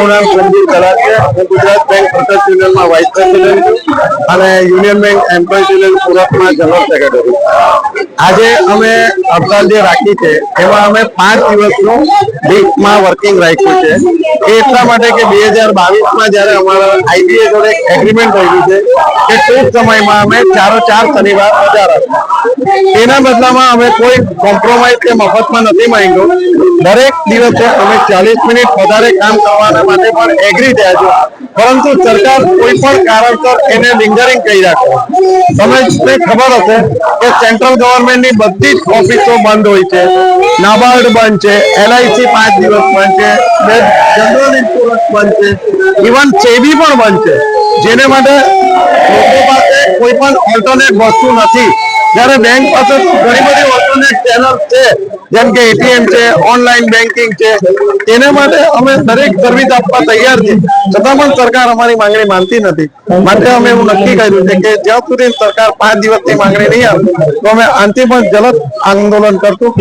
મારું નામ સંજીવ કલા છે. હું ગુજરાત બેંક વર્કર્સ યુનિયનમાં વાઇસ પ્રેસિડેન્ટ છું અને યુનિયન બેંક એમ્પ્લોયઝ યુનિયન સુરતમાં જનરલ સેક્રેટરી. આજે અમે હડતાલ જે રાખી છે એમાં અમે 5 દિવસનું વીકમાં વર્કિંગ રાખ્યું છે. એ એટલા માટે કે 2022માં જ્યારે અમારા આઈબીએ જોડે એગ્રીમેન્ટ થયેલું છે કે ટૂંક સમયમાં અમે 4 શનિવાર રજા રાખીશું. એના બદલામાં અમે કોઈ કોમ્પ્રોમાઇઝ કે મફતમાં નથી માંગ્યો. દરેક દિવસે અમે 40 મિનિટ વધારે કામ કરવાના માટે પણ એગ્રી થયા છે, પરંતુ સરકાર કોઈ પણ કારણસર એને લિંગરિંગ કરી રાખે. તમને ખબર હશે કે સેન્ટ્રલ ગવર્મેન્ટની બધી જ ઓફિસો બંધ હોય છે, નાબાર્ડ બંધ છે, એલઆઈસી 5 દિવસ બંધ છે, જનરલ ઇન્સ્યોરન્સ બંધ છે, ઇવન સેબી પણ બંધ છે, જેને માટે લોકો પાસે કોઈ પણ ઓલ્ટરનેટ વસ્તુ નથી. જ્યારે બેંક પાસે ઘણી બધી ઓલ્ટરનેટ ચેનલ છે, જેમ કે એટીએમ છે, ઓનલાઈન બેન્કિંગ છે, તેના માટે અમે દરેક સર્વિસ આપવા તૈયાર છીએ, છતાં પણ સરકાર અમારી માંગણી માનતી નથી. માટે અમે એવું નક્કી કર્યું છે કે જ્યાં સુધી સરકાર 5 દિવસની માંગણી નહીં આપે તો અમે આનાથી પણ જલદ આંદોલન કરશું.